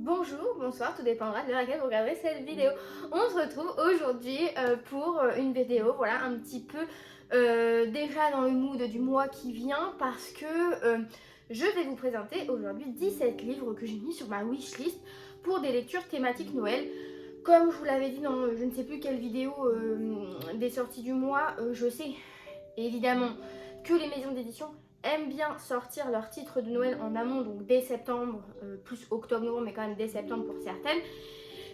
Bonjour, bonsoir, tout dépendra de l'heure à laquelle vous regarderez cette vidéo. On se retrouve aujourd'hui pour une vidéo, voilà, un petit peu déjà dans le mood du mois qui vient parce que je vais vous présenter aujourd'hui 17 livres que j'ai mis sur ma wishlist pour des lectures thématiques Noël. Comme je vous l'avais dit dans je ne sais plus quelle vidéo des sorties du mois, je sais évidemment que les maisons d'édition aiment bien sortir leurs titres de Noël en amont, donc dès septembre, plus octobre-novembre, mais quand même dès septembre pour certaines.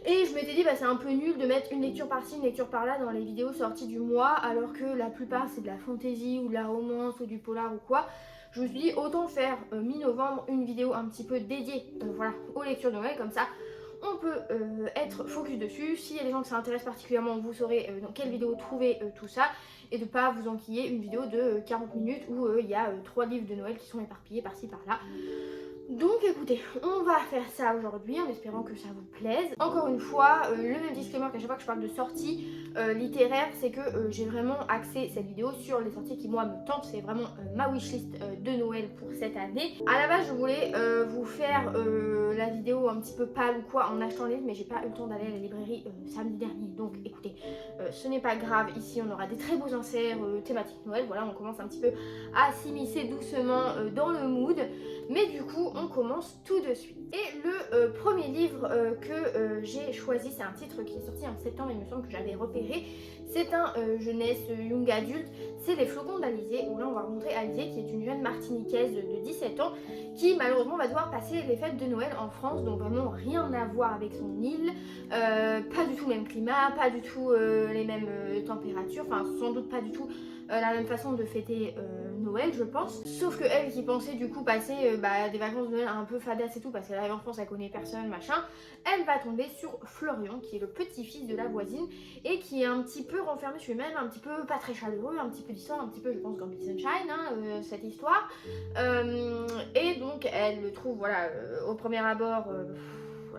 Et je m'étais dit, bah, c'est un peu nul de mettre une lecture par-ci, une lecture par-là dans les vidéos sorties du mois, alors que la plupart c'est de la fantasy ou de la romance ou du polar ou quoi. Je me suis dit, autant faire mi-novembre une vidéo un petit peu dédiée voilà, aux lectures de Noël, comme ça on peut être focus dessus. S'il y a des gens que ça intéresse particulièrement, vous saurez dans quelle vidéo trouver tout ça et de ne pas vous enquiller une vidéo de 40 minutes où il y a 3 livres de Noël qui sont éparpillés par-ci par-là. Donc écoutez, on va faire ça aujourd'hui en espérant que ça vous plaise. Encore une fois, le même disclaimer qu'à chaque fois que je parle de sorties littéraires, c'est que j'ai vraiment axé cette vidéo sur les sorties qui moi me tentent. C'est vraiment ma wishlist de Noël pour cette année. À la base, je voulais vous faire la vidéo un petit peu pâle ou quoi en achetant les livres, mais j'ai pas eu le temps d'aller à la librairie samedi dernier. Donc écoutez, ce n'est pas grave. Ici, on aura des très beaux inserts thématiques Noël. Voilà, on commence un petit peu à s'immiscer doucement dans le mood. Mais du coup, on commence tout de suite. Et le premier livre que j'ai choisi, c'est un titre qui est sorti en septembre, il me semble que j'avais repéré. C'est un jeunesse young adulte, c'est Les Flocons d'Alizé, où là on va rencontrer Alizé qui est une jeune martiniquaise de 17 ans qui malheureusement va devoir passer les fêtes de Noël en France, donc vraiment rien à voir avec son île, pas du tout le même climat, pas du tout les mêmes températures, enfin sans doute pas du tout la même façon de fêter Noël, je pense. Sauf que elle qui pensait du coup passer des vacances de Noël un peu fadasse et tout parce qu'elle arrive en France, elle connaît personne, machin, elle va tomber sur Florian qui est le petit-fils de la voisine et qui est un petit peu renfermé sur lui-même, un petit peu pas très chaleureux, un petit peu distant, un petit peu je pense Gambit Sunshine, cette histoire. Et donc elle le trouve, voilà, au premier abord,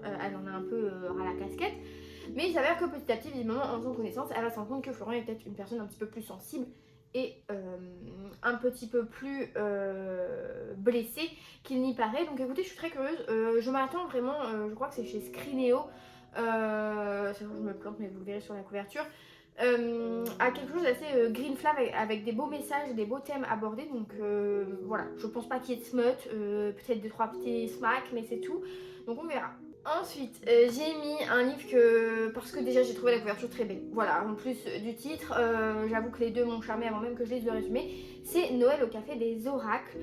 elle en a un peu ras la casquette. Mais il s'avère que petit à petit, visiblement, en faisant connaissance, elle va se rendre compte que Florian est peut-être une personne un petit peu plus sensible et un petit peu plus blessé qu'il n'y paraît. Donc écoutez, je suis très curieuse. Je m'attends vraiment, je crois que c'est chez Scrineo. C'est où je me plante, mais vous le verrez sur la couverture. À quelque chose d'assez green flamme avec des beaux messages et des beaux thèmes abordés. Donc voilà, je pense pas qu'il y ait de smut, peut-être 2-3 petits smacks, mais c'est tout. Donc on verra. Ensuite, j'ai mis un livre parce que déjà j'ai trouvé la couverture très belle. Voilà, en plus du titre, j'avoue que les deux m'ont charmé avant même que je lise le résumé. C'est Noël au café des oracles.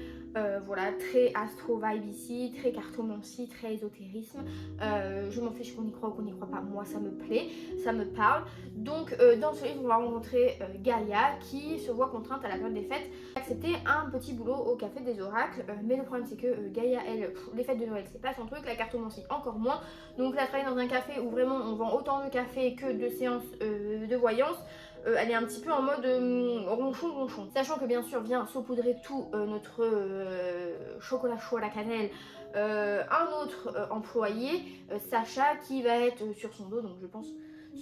Voilà, très astro-vibe ici, très cartomancie, très ésotérisme. Je m'en fiche qu'on y croit ou qu'on n'y croit pas. Moi, ça me plaît, ça me parle. Donc, dans ce livre, on va rencontrer Gaïa qui se voit contrainte à la période des fêtes d'accepter un petit boulot au café des oracles. Mais le problème, c'est que Gaïa, elle, les fêtes de Noël, c'est pas son truc. La cartomancie, encore moins. Donc, là, travailler dans un café où vraiment on vend autant de café que de séances de voyance. Elle est un petit peu en mode ronchon. Sachant que bien sûr vient saupoudrer tout notre chocolat chaud à la cannelle, un autre employé, Sacha, qui va être sur son dos, donc je pense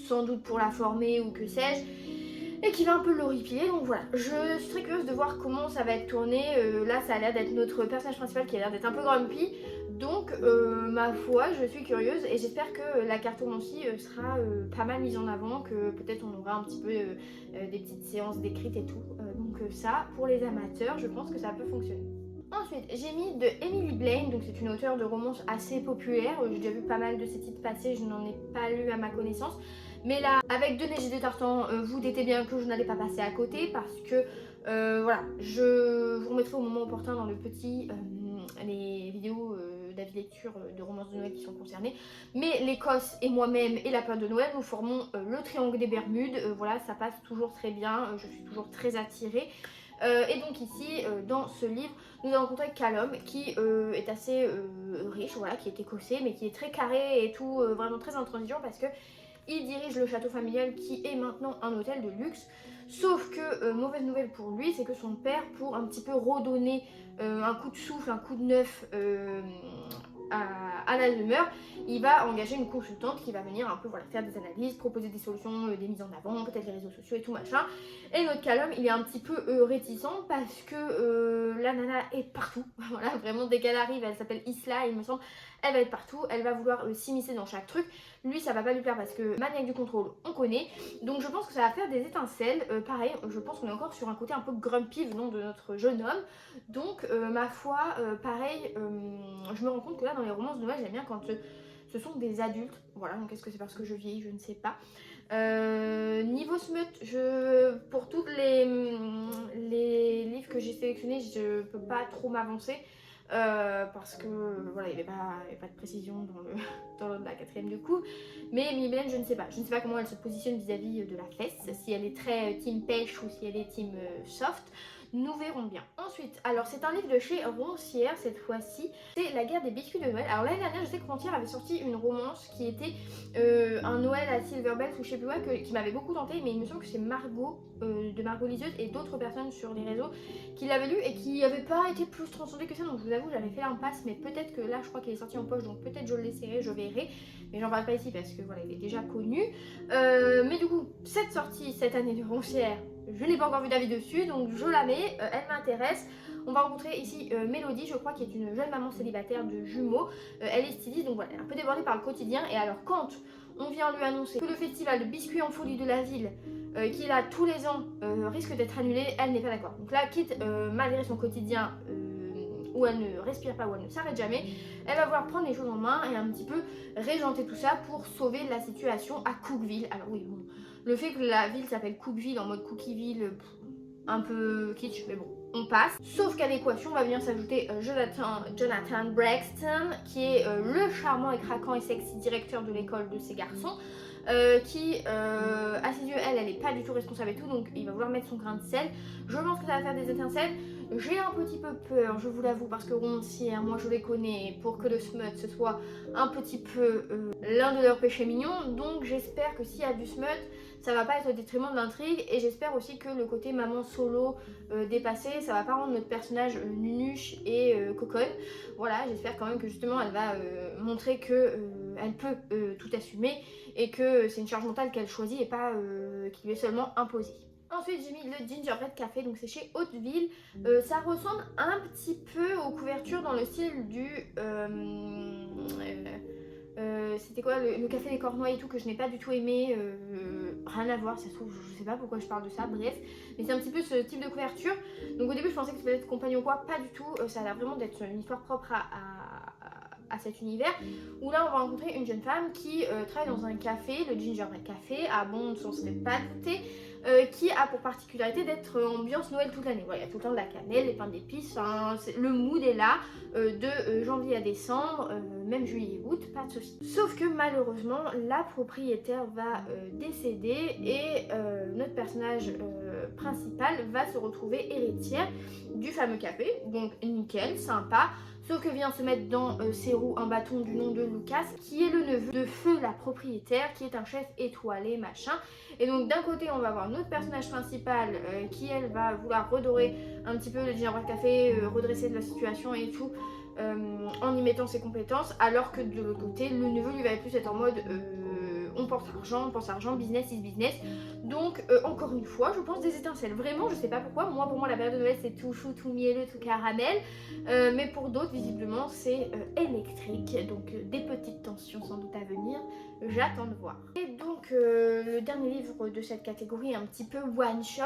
sans doute pour la former ou que sais-je, et qui va un peu l'horripiler. Donc voilà, je suis très curieuse de voir comment ça va être tourné. Là, ça a l'air d'être notre personnage principal qui a l'air d'être un peu grumpy. Donc, ma foi, je suis curieuse et j'espère que la cartomancie sera pas mal mise en avant, que peut-être on aura un petit peu des petites séances d'écrites et tout. Donc ça, pour les amateurs, je pense que ça peut fonctionner. Ensuite, j'ai mis de Emily Blaine, donc c'est une auteure de romance assez populaire. J'ai déjà vu pas mal de ses titres passer, je n'en ai pas lu à ma connaissance. Mais là, avec De Neige et de Tartan, vous doutez bien que je n'allais pas passer à côté parce que voilà, je vous remettrai au moment opportun dans le petit les vidéos d'avis lecture de romances de Noël qui sont concernées. Mais l'Écosse et moi-même et la période de Noël, nous formons le triangle des Bermudes. Voilà, ça passe toujours très bien, je suis toujours très attirée. Et donc ici, dans ce livre, nous avons rencontré Callum qui est assez riche, voilà, qui est écossais, mais qui est très carré et tout, vraiment très intransigeant parce que il dirige le château familial qui est maintenant un hôtel de luxe. Sauf que, mauvaise nouvelle pour lui, c'est que son père, pour un petit peu redonner un coup de souffle, un coup de neuf à la demeure, il va engager une consultante qui va venir un peu voilà, faire des analyses, proposer des solutions, des mises en avant, peut-être les réseaux sociaux et tout machin. Et notre calum, il est un petit peu réticent parce que la nana est partout. Voilà, vraiment, dès qu'elle arrive, elle s'appelle Isla, il me semble, elle va être partout, elle va vouloir s'immiscer dans chaque truc. Lui, ça va pas lui plaire parce que maniaque du contrôle, on connaît. Donc je pense que ça va faire des étincelles. Pareil, je pense qu'on est encore sur un côté un peu grumpy venant de notre jeune homme. Donc ma foi, pareil, je me rends compte que là, dans les romances de Noël, j'aime bien quand ce sont des adultes. Voilà, donc est-ce que c'est parce que je vieillis, je ne sais pas. Niveau smut, pour tous les livres que j'ai sélectionnés, je peux pas trop m'avancer. Parce que voilà, il n'y avait pas de précision dans la quatrième de coup. Mais Mylène, je ne sais pas. Je ne sais pas comment elle se positionne vis-à-vis de la fesse. Si elle est très team pêche ou si elle est team soft. Nous verrons bien. Ensuite, alors c'est un livre de chez Roncière cette fois-ci. C'est La guerre des biscuits de Noël. Alors l'année dernière, je sais que Roncière avait sorti une romance qui était un Noël à Silverbells ou je sais plus quoi, qui m'avait beaucoup tenté, mais il me semble que c'est Margot de Margot Liseuse et d'autres personnes sur les réseaux qui l'avaient lu et qui n'avaient pas été plus transcendées que ça. Donc je vous avoue, j'avais fait l'impasse, mais peut-être que là, je crois qu'il est sorti en poche, donc peut-être je le laisserai, je verrai. Mais j'en parle pas ici parce que voilà, il est déjà connu. Mais du coup, cette sortie cette année de Roncière, je n'ai pas encore vu d'avis dessus, donc je la mets, elle m'intéresse. On va rencontrer ici Mélodie, je crois, qui est une jeune maman célibataire de jumeaux. Elle est styliste, donc voilà, elle est un peu débordée par le quotidien. Et alors, quand on vient lui annoncer que le festival de biscuits en folie de la ville, qu'il a tous les ans, risque d'être annulé, elle n'est pas d'accord. Donc là, quitte, malgré son quotidien, où elle ne respire pas, où elle ne s'arrête jamais, elle va vouloir prendre les choses en main et un petit peu régenter tout ça pour sauver la situation à Cookville. Alors oui, bon, le fait que la ville s'appelle Cookville en mode Cookieville, un peu kitsch, mais bon, on passe. Sauf qu'à l'équation va venir s'ajouter Jonathan Braxton, qui est le charmant et craquant et sexy directeur de l'école de ces garçons, qui, à ses yeux, elle n'est pas du tout responsable et tout, donc il va vouloir mettre son grain de sel. Je pense que ça va faire des étincelles. J'ai un petit peu peur, je vous l'avoue, parce que Roncière, moi je les connais, pour que le smut ce soit un petit peu l'un de leurs péchés mignons, donc j'espère que s'il y a du smut, ça va pas être au détriment de l'intrigue, et j'espère aussi que le côté maman solo dépassé, ça va pas rendre notre personnage nunuche et coconne. Voilà, j'espère quand même que justement elle va montrer que elle peut tout assumer et que c'est une charge mentale qu'elle choisit et pas qui lui est seulement imposée. Ensuite, j'ai mis le Gingerbread Café, donc c'est chez Hauteville. Ça ressemble un petit peu aux couvertures dans le style du... c'était quoi le café des Cornouailles et tout que je n'ai pas du tout aimé, rien à voir, ça se trouve, je sais pas pourquoi je parle de ça, bref, mais c'est un petit peu ce type de couverture. Donc au début je pensais que c'était peut-être compagnon quoi, pas du tout, ça a l'air vraiment d'être une histoire propre à cet univers, où là on va rencontrer une jeune femme qui travaille dans un café, le Gingerbread Café, à Bond, on ne serait pas douté, qui a pour particularité d'être ambiance Noël toute l'année. Voilà, il y a tout le temps de la cannelle, les pains d'épices, hein, le mood est là, de janvier à décembre, même juillet et août, pas de soucis. Sauf que malheureusement, la propriétaire va décéder et notre personnage principal va se retrouver héritière du fameux café, donc nickel, sympa. Sauf que vient se mettre dans ses roues un bâton du nom de Lucas, qui est le neveu de Feu, la propriétaire, qui est un chef étoilé, machin. Et donc d'un côté, on va avoir notre personnage principal qui, elle, va vouloir redorer un petit peu le Gingerbread Café, redresser de la situation et tout, en y mettant ses compétences, alors que de l'autre côté, le neveu lui va plus être en mode... on pense argent, business is business. Donc, encore une fois, je pense des étincelles. Vraiment, je sais pas pourquoi. Moi, pour moi, la période de Noël, c'est tout chou, tout mielleux, tout caramel. Mais pour d'autres, visiblement, c'est électrique. Donc, des petites tensions sans doute à venir. J'attends de voir. Et donc, le dernier livre de cette catégorie, un petit peu one shot.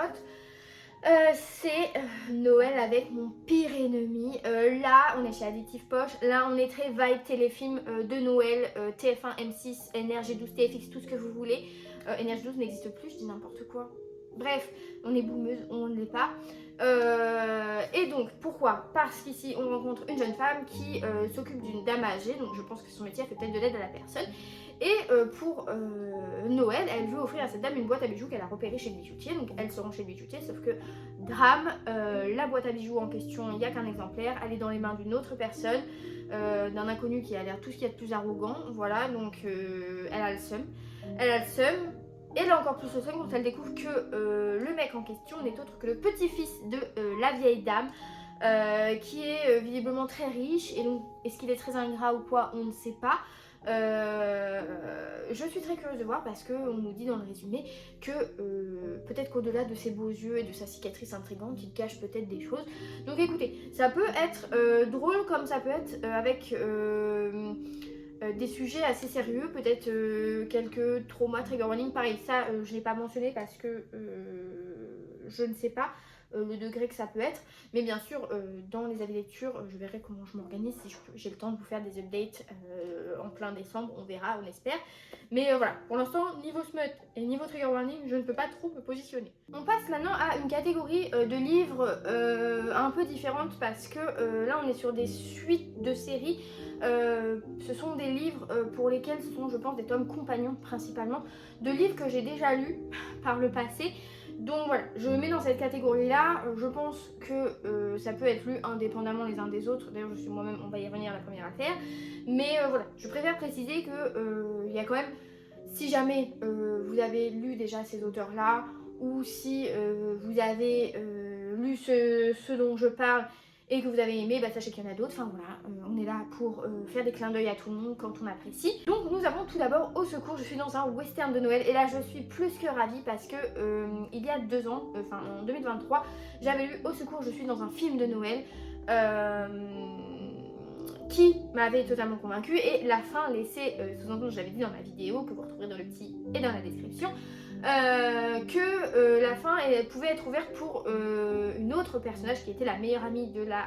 C'est Noël avec mon pire ennemi. Là, on est chez Additive Poche. Là, on est très vibe téléfilm de Noël, TF1, M6, NRJ12, TFX, tout ce que vous voulez. NRJ12 n'existe plus, je dis n'importe quoi. Bref, on est boumeuse, on ne l'est pas. Et donc, pourquoi? Parce qu'ici, on rencontre une jeune femme qui s'occupe d'une dame âgée. Donc, je pense que son métier fait peut-être de l'aide à la personne. Et pour Noël, elle veut offrir à cette dame une boîte à bijoux qu'elle a repérée chez le bijoutier. Donc elle se rend chez le bijoutier, sauf que drame, la boîte à bijoux en question, il n'y a qu'un exemplaire. Elle est dans les mains d'une autre personne, d'un inconnu qui a l'air tout ce qu'il y a de plus arrogant. Voilà, donc elle a le seum. Elle a le seum. Et elle a encore plus le seum quand elle découvre que le mec en question n'est autre que le petit-fils de la vieille dame. qui est visiblement très riche. Et donc, est-ce qu'il est très ingrat ou quoi, on ne sait pas. Je suis très curieuse de voir parce qu'on nous dit dans le résumé que peut-être qu'au-delà de ses beaux yeux et de sa cicatrice intrigante, il cache peut-être des choses. Donc écoutez, ça peut être drôle comme ça peut être avec des sujets assez sérieux, peut-être quelques traumas, trigger warning. Pareil, ça je l'ai pas mentionné parce que je ne sais pas le degré que ça peut être, mais bien sûr dans les avis lecture je verrai comment je m'organise, si j'ai le temps de vous faire des updates en plein décembre, on verra, on espère, mais voilà, pour l'instant niveau smut et niveau trigger warning je ne peux pas trop me positionner. On passe maintenant à une catégorie de livres un peu différente parce que là on est sur des suites de séries. Ce sont des livres pour lesquels ce sont, je pense, des tomes compagnons principalement de livres que j'ai déjà lus par le passé. Donc voilà, je mets dans cette catégorie-là. Je pense que ça peut être lu indépendamment les uns des autres. D'ailleurs, je suis moi-même, on va y revenir, la première à faire. Mais voilà, je préfère préciser que il y a quand même, si jamais vous avez lu déjà ces auteurs-là, ou si vous avez lu ce dont je parle et que vous avez aimé, bah, sachez qu'il y en a d'autres. Enfin voilà, on est là pour faire des clins d'œil à tout le monde quand on apprécie. Donc nous avons tout d'abord Au secours, je suis dans un western de Noël. Et là je suis plus que ravie parce que il y a 2 ans, enfin en 2023, j'avais lu Au secours, je suis dans un film de Noël. Qui m'avait totalement convaincue, et la fin laissait sous-entendre, je l'avais dit dans ma vidéo que vous retrouverez dans le petit et dans la description, que la fin elle pouvait être ouverte pour une autre personnage qui était la meilleure amie de la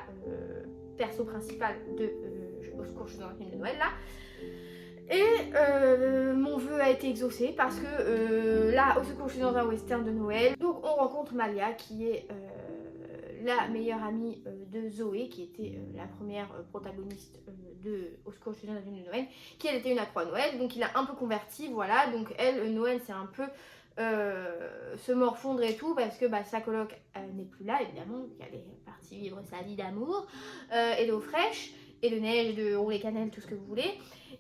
perso principale de Au secours, je suis dans un film de Noël là. Et mon vœu a été exaucé parce que là, Au secours, je suis dans un western de Noël. Donc on rencontre Malia qui est la meilleure amie de Zoé, qui était la première protagoniste de Au secours, je suis dans un film de Noël, qui elle était une accro à Noël, donc il a un peu converti, voilà. Donc elle, Noël, c'est un peu se morfondre et tout parce que bah, sa coloc n'est plus là évidemment, elle est partie vivre sa vie d'amour et d'eau fraîche et de neige, de rouler cannelle, tout ce que vous voulez.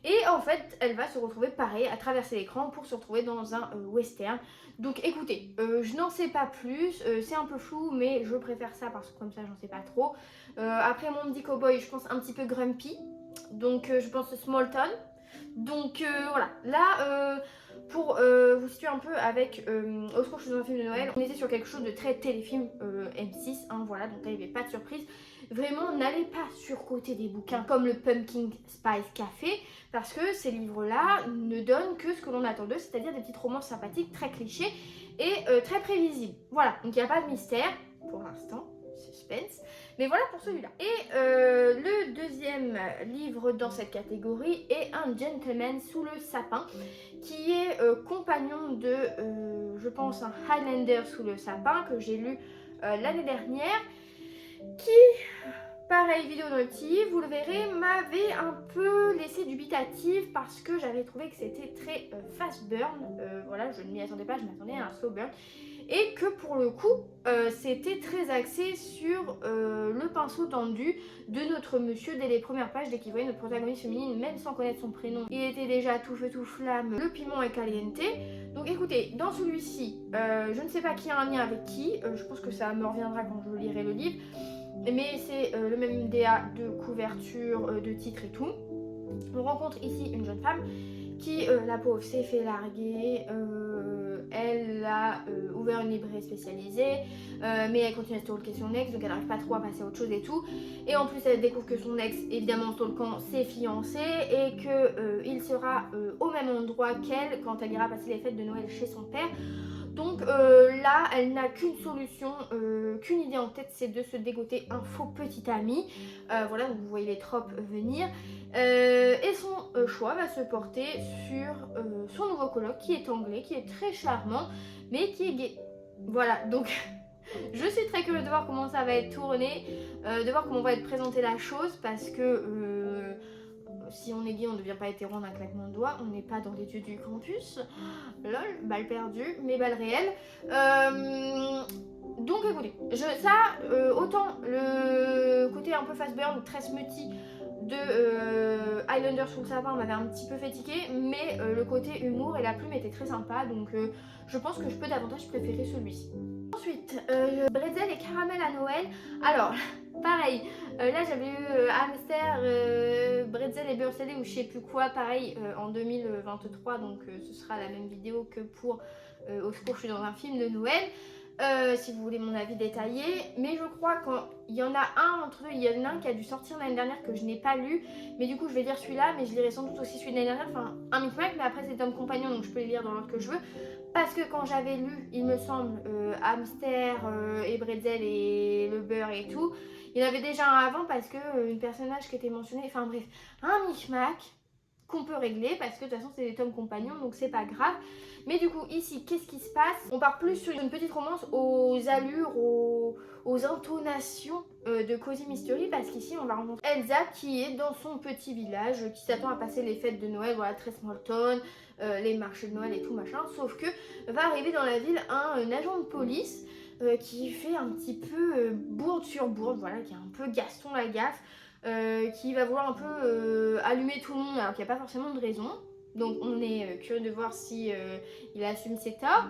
Et en fait elle va se retrouver pareil à traverser l'écran pour se retrouver dans un western. Donc écoutez, je n'en sais pas plus, c'est un peu flou mais je préfère ça parce que comme ça j'en sais pas trop. Après mon petit cowboy, je pense un petit peu grumpy, donc je pense Small Town. Donc voilà, là pour vous situer un peu avec Au secours, je suis dans un film de Noël, on était sur quelque chose de très téléfilm M6, hein, voilà, donc là il n'y avait pas de surprise. Vraiment, n'allez pas surcoter des bouquins comme le Pumpkin Spice Café, parce que ces livres-là ne donnent que ce que l'on attend d'eux, c'est-à-dire des petites romances sympathiques, très clichés et très prévisibles. Voilà, donc il n'y a pas de mystère pour l'instant. Suspense. Mais voilà pour celui-là. Et le deuxième livre dans cette catégorie est Un gentleman sous le sapin, qui est compagnon de, je pense, un Highlander sous le sapin, que j'ai lu l'année dernière, qui, pareil, vidéo dans le petit, vous le verrez, m'avait un peu laissé dubitative parce que j'avais trouvé que c'était très fast burn. Voilà, je ne m'y attendais pas, je m'attendais à un slow burn. Et que pour le coup, c'était très axé sur le pinceau tendu de notre monsieur dès les premières pages, dès qu'il voyait notre protagoniste féminine, même sans connaître son prénom. Il était déjà tout feu tout flamme, le piment est caliente. Donc écoutez, dans celui-ci, je ne sais pas qui a un lien avec qui, je pense que ça me reviendra quand je lirai le livre, mais c'est le même DA de couverture, de titre et tout. On rencontre ici une jeune femme qui, la pauvre, s'est fait larguer. Elle a ouvert une librairie spécialisée, mais elle continue à stalker son ex, donc elle n'arrive pas trop à passer à autre chose et tout. Et en plus, elle découvre que son ex, évidemment stalkant, s'est fiancé et qu'il sera au même endroit qu'elle quand elle ira passer les fêtes de Noël chez son père. Donc là, elle n'a qu'une solution, qu'une idée en tête, c'est de se dégoter un faux petit ami. Voilà, donc vous voyez les tropes venir. Et son choix va se porter sur son nouveau coloc qui est anglais, qui est très charmant, mais qui est gay. Voilà, donc je suis très curieuse de voir comment ça va être tourné, de voir comment va être présentée la chose, parce que si on est gay, on ne devient pas hétéro en un claquement de doigts, on n'est pas dans les dieux du campus. Lol, balle perdue, mais balle réelle. Donc écoutez, autant le côté un peu fast burn, très smutty de Highlander sous le sapin m'avait un petit peu fait tiquer, mais le côté humour et la plume était très sympa, donc je pense que je peux davantage préférer celui-ci. Ensuite, bretzel et caramel à Noël. Alors, pareil, là j'avais eu hamster, bretzel et beurre salé ou je sais plus quoi, pareil en 2023, donc ce sera la même vidéo que pour Au secours, je suis dans un film de Noël. Si vous voulez mon avis détaillé, mais je crois qu'il y en a un entre eux, il y en a un qui a dû sortir l'année dernière que je n'ai pas lu, mais du coup je vais lire celui-là, mais je lirai sans doute aussi celui de l'année dernière, enfin un micmac, mais après c'est Tom Compagnon donc je peux les lire dans l'ordre que je veux, parce que quand j'avais lu, il me semble, Hamster et Bretzel et le beurre et tout, il y en avait déjà un avant parce que une personnage qui était mentionné, enfin bref, un micmac qu'on peut régler parce que de toute façon c'est des tomes compagnons donc c'est pas grave. Mais du coup ici qu'est-ce qui se passe? On part plus sur une petite romance aux allures, aux intonations de Cozy Mystery, parce qu'ici on va rencontrer Elsa qui est dans son petit village, qui s'attend à passer les fêtes de Noël, voilà, très small town, les marchés de Noël et tout machin, sauf que va arriver dans la ville un agent de police qui fait un petit peu bourde sur bourde, voilà, qui est un peu Gaston Lagaffe, qui va vouloir un peu allumer tout le monde alors qu'il n'y a pas forcément de raison. Donc on est curieux de voir si il assume ses torts.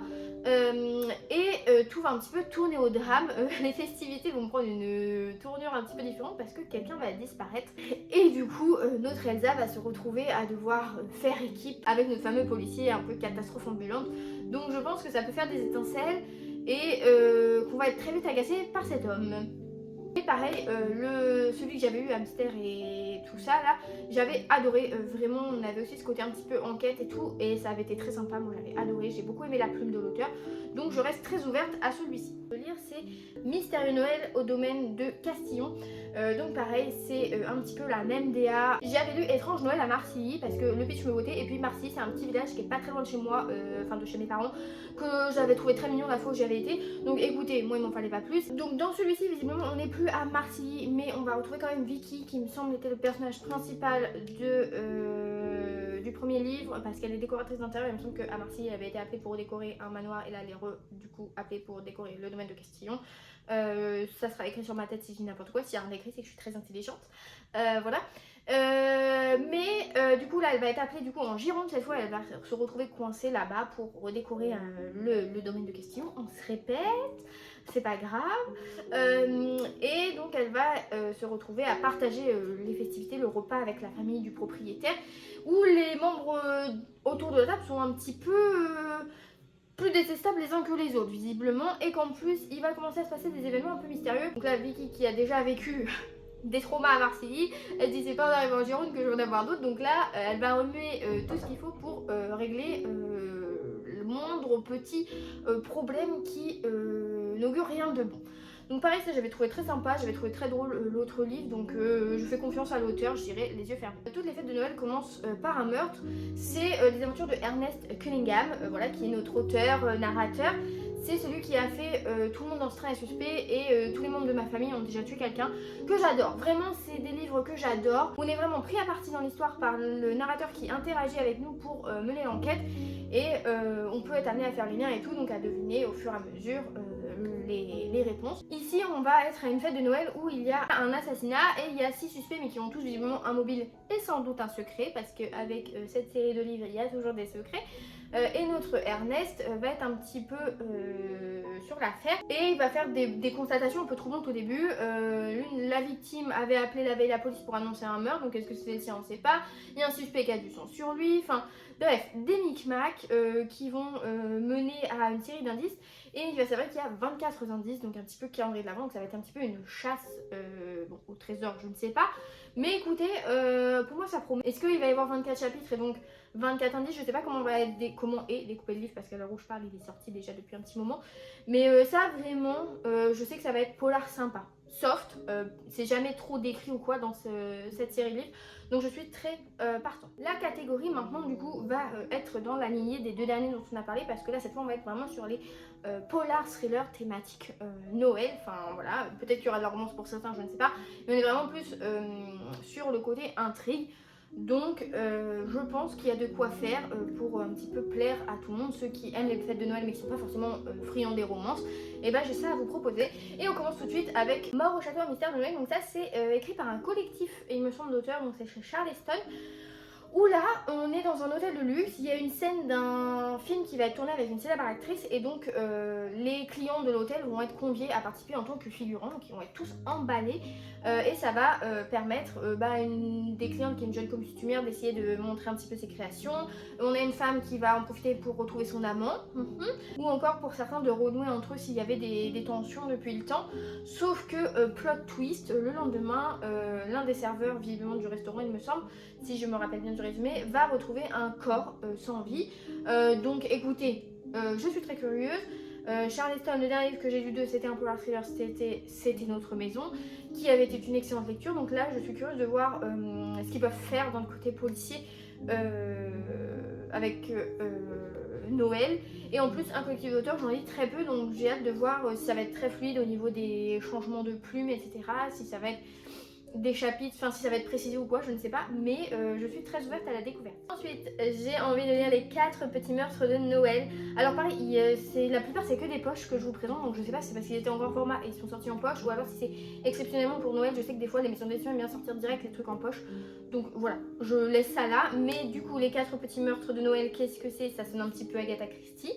Tout va un petit peu tourner au drame. Les festivités vont prendre une tournure un petit peu différente parce que quelqu'un va disparaître. Et du coup, notre Elsa va se retrouver à devoir faire équipe avec notre fameux policier un peu catastrophe ambulante. Donc je pense que ça peut faire des étincelles et qu'on va être très vite agacé par cet homme. Et pareil, celui que j'avais eu, Hamster et tout ça là, j'avais adoré, vraiment on avait aussi ce côté un petit peu enquête et tout, et ça avait été très sympa, moi j'avais adoré, j'ai beaucoup aimé la plume de l'auteur, donc je reste très ouverte à celui-ci. Le lire c'est Mystérieux Noël au domaine de Castillon, donc pareil c'est un petit peu la même DA. J'avais lu Étrange Noël à Marcilly parce que le pitch me bottait, et puis Marcilly c'est un petit village qui est pas très loin de chez moi, enfin de chez mes parents, que j'avais trouvé très mignon la fois où j'y avais été, donc écoutez, moi il m'en fallait pas plus. Donc dans celui-ci visiblement on n'est plus à Marcilly, mais on va retrouver quand même Vicky qui me semble était le personnage principal du premier livre, parce qu'elle est décoratrice d'intérieur. Il me semble qu'à Marcilly elle avait été appelée pour décorer un manoir, et là elle est du coup appelée pour décorer le domaine de Castillon. Ça sera écrit sur ma tête si je dis n'importe quoi, s'il y a rien écrit c'est que je suis très intelligente, voilà. Du coup là elle va être appelée du coup en Gironde cette fois, elle va se retrouver coincée là-bas pour redécorer le domaine de Castillon. On se répète, c'est pas grave, et donc elle va se retrouver à partager les festivités, le repas avec la famille du propriétaire, où les membres autour de la table sont un petit peu plus détestables les uns que les autres visiblement, et qu'en plus il va commencer à se passer des événements un peu mystérieux. Donc là Vicky qui a déjà vécu des traumas à Marseille, elle dit c'est pas en arrivant en Gironde que je vais en avoir d'autres, donc là elle va remuer tout ce qu'il faut pour régler le moindre petit problème qui n'augure rien de bon. Donc pareil, ça j'avais trouvé très sympa, j'avais trouvé très drôle l'autre livre, donc je fais confiance à l'auteur, je dirais les yeux fermés. Toutes les fêtes de Noël commencent par un meurtre. C'est les aventures de Ernest Cunningham, voilà, qui est notre auteur, narrateur. C'est celui qui a fait Tout le monde dans ce train est suspect, et tous les membres de ma famille ont déjà tué quelqu'un, que j'adore. Vraiment, c'est des livres que j'adore. On est vraiment pris à partie dans l'histoire par le narrateur qui interagit avec nous pour mener l'enquête, et on peut être amené à faire les liens et tout, donc à deviner au fur et à mesure les réponses. Ici, on va être à une fête de Noël où il y a un assassinat et il y a 6 suspects, mais qui ont tous visiblement un mobile et sans doute un secret, parce qu'avec cette série de livres, il y a toujours des secrets. Et notre Ernest va être un petit peu sur l'affaire, et il va faire des constatations un peu troublantes au début. La victime avait appelé la veille la police pour annoncer un meurtre, donc est-ce que c'est celle-ci, on ne sait pas. Il y a un suspect qui a du sang sur lui, enfin bref, des micmacs qui vont mener à une série d'indices, et il va s'avérer qu'il y a 24 indices, donc un petit peu calendrier de l'avant, donc ça va être un petit peu une chasse bon, au trésor, je ne sais pas. Mais écoutez, pour moi ça promet. Est-ce qu'il va y avoir 24 chapitres et donc 24 indices? Je sais pas comment est découpé le livre, parce qu'à l'heure où je parle il est sorti déjà depuis un petit moment. Mais ça vraiment, je sais que ça va être polar sympa. Soft, c'est jamais trop décrit ou quoi dans cette série de livres, donc je suis très partant. La catégorie maintenant du coup va être dans la lignée des deux derniers dont on a parlé, parce que là cette fois on va être vraiment sur les polar thriller thématiques Noël, enfin voilà, peut-être qu'il y aura de la romance pour certains, je ne sais pas, mais on est vraiment plus sur le côté intrigue. Donc je pense qu'il y a de quoi faire pour un petit peu plaire à tout le monde, ceux qui aiment les fêtes de Noël mais qui ne sont pas forcément friands des romances. Et ben j'ai ça à vous proposer. Et on commence tout de suite avec Mort au château, un mystère de Noël. Donc ça c'est écrit par un collectif, et il me semble d'auteurs, donc c'est chez Charleston, où là, on est dans un hôtel de luxe, il y a une scène d'un film qui va être tourné avec une célèbre actrice et donc les clients de l'hôtel vont être conviés à participer en tant que figurants, donc ils vont être tous emballés et ça va permettre à une des clientes qui est une jeune costumière d'essayer de montrer un petit peu ses créations. On a une femme qui va en profiter pour retrouver son amant, ou encore pour certains de renouer entre eux s'il y avait des tensions depuis le temps, sauf que plot twist, le lendemain, l'un des serveurs visiblement du restaurant il me semble, si je me rappelle bien du résumé, va retrouver un corps sans vie. Donc écoutez, je suis très curieuse. Charleston, le dernier livre que j'ai lu d'eux, c'était un polar thriller, c'était Notre Maison, qui avait été une excellente lecture. Donc là, je suis curieuse de voir ce qu'ils peuvent faire dans le côté policier avec Noël. Et en plus, un collectif d'auteurs, j'en lis très peu, donc j'ai hâte de voir si ça va être très fluide au niveau des changements de plumes, etc. Si ça va être des chapitres, enfin si ça va être précisé ou quoi, je ne sais pas, mais je suis très ouverte à la découverte. Ensuite, j'ai envie de lire les 4 petits meurtres de Noël. Alors pareil, la plupart c'est que des poches que je vous présente, donc je sais pas si c'est parce qu'ils étaient en grand format et ils sont sortis en poche, ou alors si c'est exceptionnellement pour Noël. Je sais que des fois les maisons d'édition aiment bien sortir direct les trucs en poche, donc voilà, je laisse ça là. Mais du coup, les 4 petits meurtres de Noël, qu'est-ce que c'est? Ça sonne un petit peu Agatha Christie.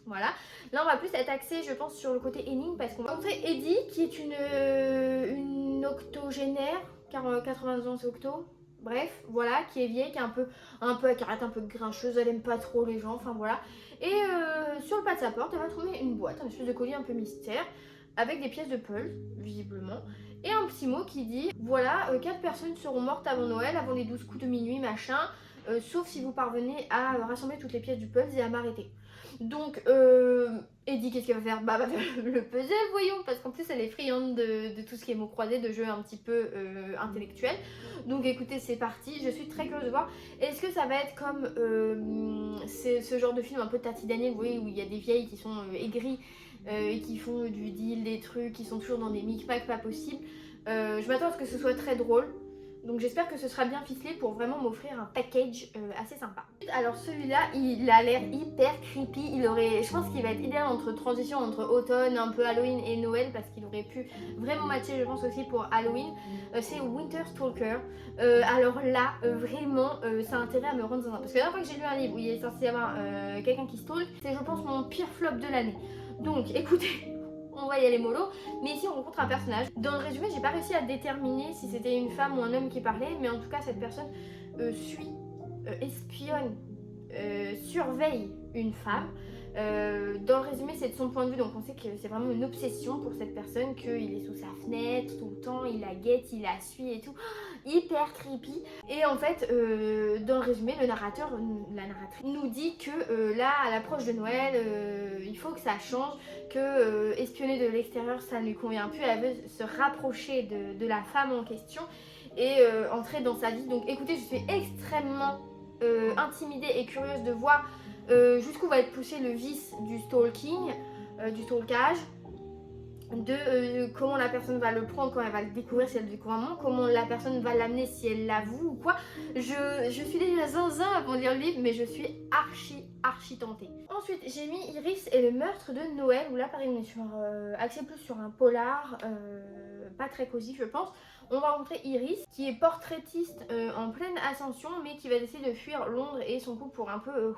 Voilà, là on va plus être axé je pense sur le côté énigme parce qu'on va montrer Eddie qui est une octogénaire, car 80 ans c'est octo, bref, voilà, qui est vieille, qui est un peu carrette, un peu grincheuse, elle aime pas trop les gens, enfin voilà. Et sur le pas de sa porte, elle va trouver une boîte, un espèce de colis un peu mystère, avec des pièces de puzzle, visiblement, et un petit mot qui dit, voilà, 4 personnes seront mortes avant Noël, avant les 12 coups de minuit, machin, sauf si vous parvenez à rassembler toutes les pièces du puzzle et à m'arrêter. Donc, Eddie, qu'est-ce qu'elle va faire? Bah, va faire le puzzle, voyons, parce qu'en plus, elle est friande de tout ce qui est mots croisés, de jeux un petit peu intellectuels. Donc, écoutez, c'est parti. Je suis très curieuse de voir. Est-ce que ça va être comme ce genre de film un peu Tati Daniel, vous voyez, où il y a des vieilles qui sont aigries et qui font du deal, des trucs, qui sont toujours dans des micmacs pas possibles. Je m'attends à ce que ce soit très drôle. Donc j'espère que ce sera bien ficelé pour vraiment m'offrir un package assez sympa. Alors celui-là, il a l'air hyper creepy. Je pense qu'il va être idéal entre transition entre automne, un peu Halloween et Noël, parce qu'il aurait pu vraiment matcher, je pense aussi pour Halloween. C'est Winter Stalker. Alors là, vraiment, ça a intérêt à me rendre zinzin. Parce que la dernière fois que j'ai lu un livre où il est censé y avoir quelqu'un qui stalk, c'est je pense mon pire flop de l'année. Donc écoutez, on va y aller mollo, mais ici on rencontre un personnage. Dans le résumé, j'ai pas réussi à déterminer si c'était une femme ou un homme qui parlait, mais en tout cas cette personne espionne, surveille une femme. Dans le résumé, c'est de son point de vue, donc on sait que c'est vraiment une obsession pour cette personne, qu'il est sous sa fenêtre tout le temps, il la guette, il la suit et tout. Hyper creepy. Et en fait, dans le résumé, le narrateur, la narratrice, nous dit que là, à l'approche de Noël, il faut que ça change, que espionner de l'extérieur, ça ne lui convient plus. Elle veut se rapprocher de la femme en question et entrer dans sa vie. Donc écoutez, je suis extrêmement intimidée et curieuse de voir jusqu'où va être poussé le vice du stalking, du stalkage, de comment la personne va le prendre quand elle va le découvrir, si elle le découvre vraiment, comment la personne va l'amener si elle l'avoue ou quoi. Je suis déjà zinzin avant de lire le livre, mais je suis archi tentée. Ensuite, j'ai mis Iris et le meurtre de Noël, où là pareil on est axé plus sur un polar, pas très cosy je pense. On va rencontrer Iris, qui est portraitiste en pleine ascension, mais qui va décider de fuir Londres et son couple pour un peu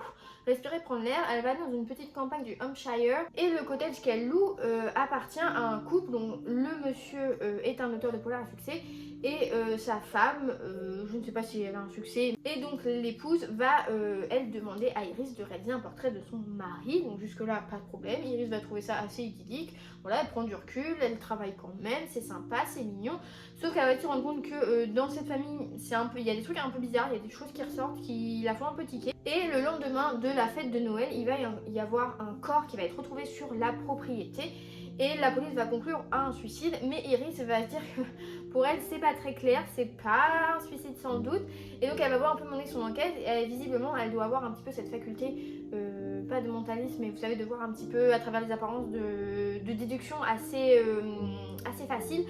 respirer, prendre l'air. Elle va aller dans une petite campagne du Hampshire et le cottage qu'elle loue appartient à un couple dont le monsieur est un auteur de polar à succès et sa femme, je ne sais pas si elle a un succès. Et donc l'épouse va, elle, demander à Iris de réaliser un portrait de son mari. Donc jusque là, pas de problème. Iris va trouver ça assez idyllique. Voilà, elle prend du recul, elle travaille quand même, c'est sympa, c'est mignon. Sauf qu'elle va se rendre compte que dans cette famille, il y a des trucs un peu bizarres, il y a des choses qui ressortent qui la font un peu tiquer. Et le lendemain de la fête de Noël, il va y avoir un corps qui va être retrouvé sur la propriété. Et la police va conclure à un suicide, mais Iris va se dire que pour elle c'est pas très clair, c'est pas un suicide sans doute. Et donc elle va voir un peu mener son enquête et visiblement elle doit avoir un petit peu cette faculté, pas de mentalisme, mais vous savez, de voir un petit peu à travers les apparences de déduction assez facile.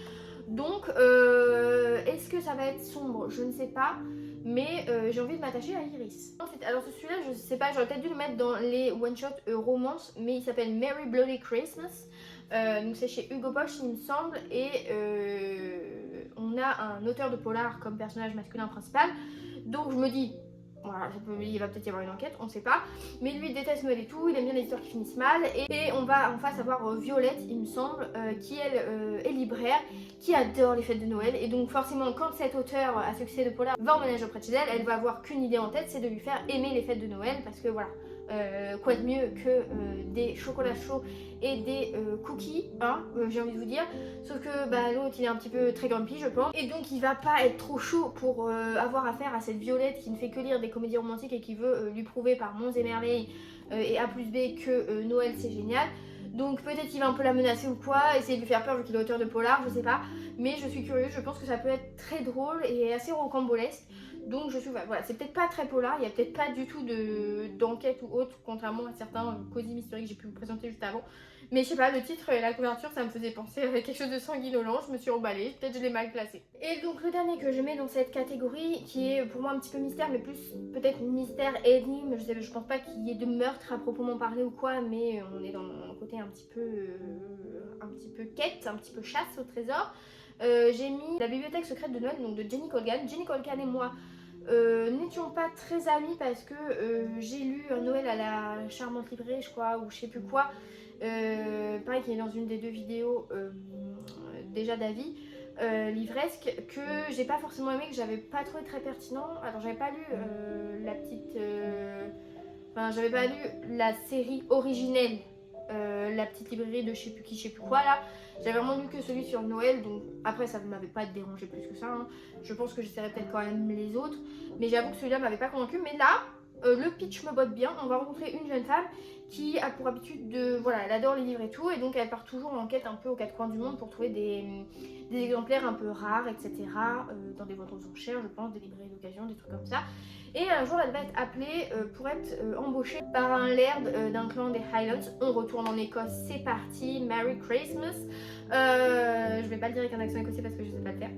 Donc est-ce que ça va être sombre? Je ne sais pas. Mais j'ai envie de m'attacher à Iris. Ensuite, alors celui-là, je sais pas, j'aurais peut-être dû le mettre dans les one-shot romance, mais il s'appelle Merry Bloody Christmas. Donc c'est chez Hugo Boss, il me semble, et on a un auteur de polar comme personnage masculin principal. Donc je me dis, Voilà, il va peut-être y avoir une enquête, on sait pas. Mais lui il déteste Noël et tout, il aime bien les histoires qui finissent mal. Et on va en face avoir Violette, il me semble, qui elle est libraire, qui adore les fêtes de Noël. Et donc forcément quand cet auteur à succès de polar va emménager auprès de chez elle, elle va avoir qu'une idée en tête, c'est de lui faire aimer les fêtes de Noël. Parce que voilà, quoi de mieux que des chocolats chauds et des cookies, hein, j'ai envie de vous dire. Sauf que bah, l'autre il est un petit peu très grumpy je pense. Et donc il va pas être trop chaud pour avoir affaire à cette Violette qui ne fait que lire des comédies romantiques et qui veut lui prouver par monts et merveilles et A plus B que Noël c'est génial. Donc peut-être qu'il va un peu la menacer ou quoi, essayer de lui faire peur vu qu'il est auteur de polar, je sais pas. Mais je suis curieuse, je pense que ça peut être très drôle et assez rocambolesque. Donc je suis, voilà, c'est peut-être pas très polar, il y a peut-être pas du tout d'enquête ou autre, contrairement à certains cosy mystery que j'ai pu vous présenter juste avant. Mais je sais pas, le titre et la couverture ça me faisait penser à quelque chose de sanguinolent, je me suis emballée, peut-être je l'ai mal placé. Et donc le dernier que je mets dans cette catégorie, qui est pour moi un petit peu mystère, mais plus peut-être mystère énigme, je pense pas qu'il y ait de meurtre à proprement parler ou quoi, mais on est dans un côté un petit peu quête, un petit peu chasse au trésor. J'ai mis La bibliothèque secrète de Noël, donc de Jenny Colgan. Jenny Colgan et moi n'étions pas très amis parce que j'ai lu un Noël à la charmante librairie, je crois, ou je sais plus quoi. Pareil qu'il est dans une des deux vidéos déjà d'avis livresque, que j'ai pas forcément aimé, que j'avais pas trouvé très pertinent. Alors j'avais pas lu la petite... Enfin j'avais pas lu la série originelle, la petite librairie de je sais plus qui, je sais plus quoi là. J'avais vraiment lu que celui sur Noël, donc après ça ne m'avait pas dérangé plus que ça, hein. Je pense que j'essaierai peut-être quand même les autres, mais j'avoue que celui-là m'avait pas convaincu. Mais là, le pitch me botte bien. On va rencontrer une jeune femme qui a pour habitude de... Voilà, elle adore les livres et tout, et donc elle part toujours en quête un peu aux quatre coins du monde pour trouver des exemplaires un peu rares, etc. Dans des ventes aux enchères, je pense, des librairies d'occasion, des trucs comme ça. Et un jour, elle va être appelée pour être embauchée par un laird d'un clan des Highlands. On retourne en Écosse, c'est parti, Merry Christmas. Je vais pas le dire avec un accent écossais parce que je sais pas le faire.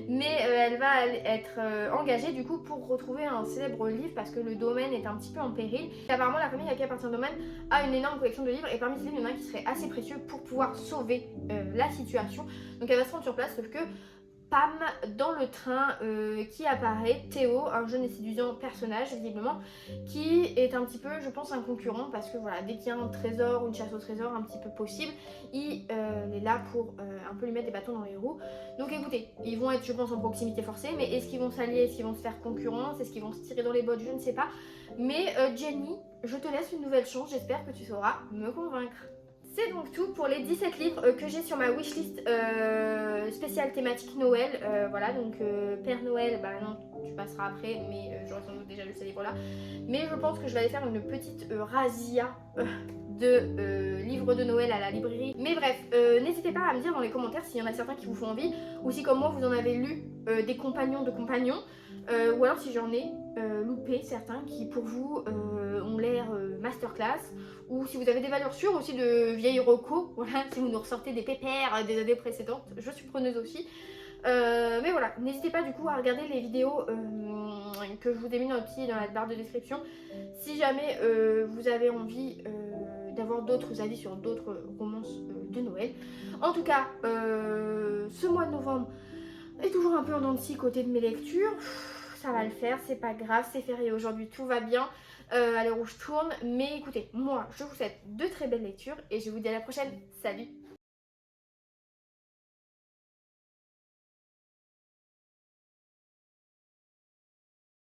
Mais elle va être engagée du coup pour retrouver un célèbre livre parce que le domaine est un petit peu en péril. Et apparemment la famille à qui appartient le domaine a une énorme collection de livres et parmi ces livres il y en a un qui serait assez précieux pour pouvoir sauver la situation. Donc elle va se rendre sur place, sauf que Pam, dans le train qui apparaît Théo, un jeune et séduisant personnage visiblement, qui est un petit peu, je pense, un concurrent parce que voilà, dès qu'il y a un trésor ou une chasse au trésor un petit peu possible, il est là pour un peu lui mettre des bâtons dans les roues. Donc écoutez, ils vont être, je pense, en proximité forcée, mais est-ce qu'ils vont s'allier, est-ce qu'ils vont se faire concurrence, est-ce qu'ils vont se tirer dans les bottes, je ne sais pas. Mais Jenny, je te laisse une nouvelle chance, j'espère que tu sauras me convaincre. C'est donc tout pour les 17 livres que j'ai sur ma wishlist spéciale thématique Noël. Voilà, donc Père Noël, bah non, tu passeras après, mais j'aurais sans doute déjà lu ces livres-là. Mais je pense que je vais aller faire une petite razzia de livres de Noël à la librairie. Mais bref, n'hésitez pas à me dire dans les commentaires s'il y en a certains qui vous font envie, ou si comme moi vous en avez lu des compagnons de compagnons, ou alors si j'en ai loupé certains qui pour vous ont l'air masterclass, ou si vous avez des valeurs sûres aussi de vieilles recos, voilà, si vous nous ressortez des pépères des années précédentes, je suis preneuse aussi. Mais voilà, n'hésitez pas du coup à regarder les vidéos que je vous ai mis dans la barre de description si jamais vous avez envie d'avoir d'autres avis sur d'autres romances de Noël. En tout cas, ce mois de novembre est toujours un peu en dents de scie côté de mes lectures. Ça va le faire, c'est pas grave, c'est férié aujourd'hui, tout va bien à l'heure où je tourne. Mais écoutez, moi je vous souhaite de très belles lectures et je vous dis à la prochaine. Salut!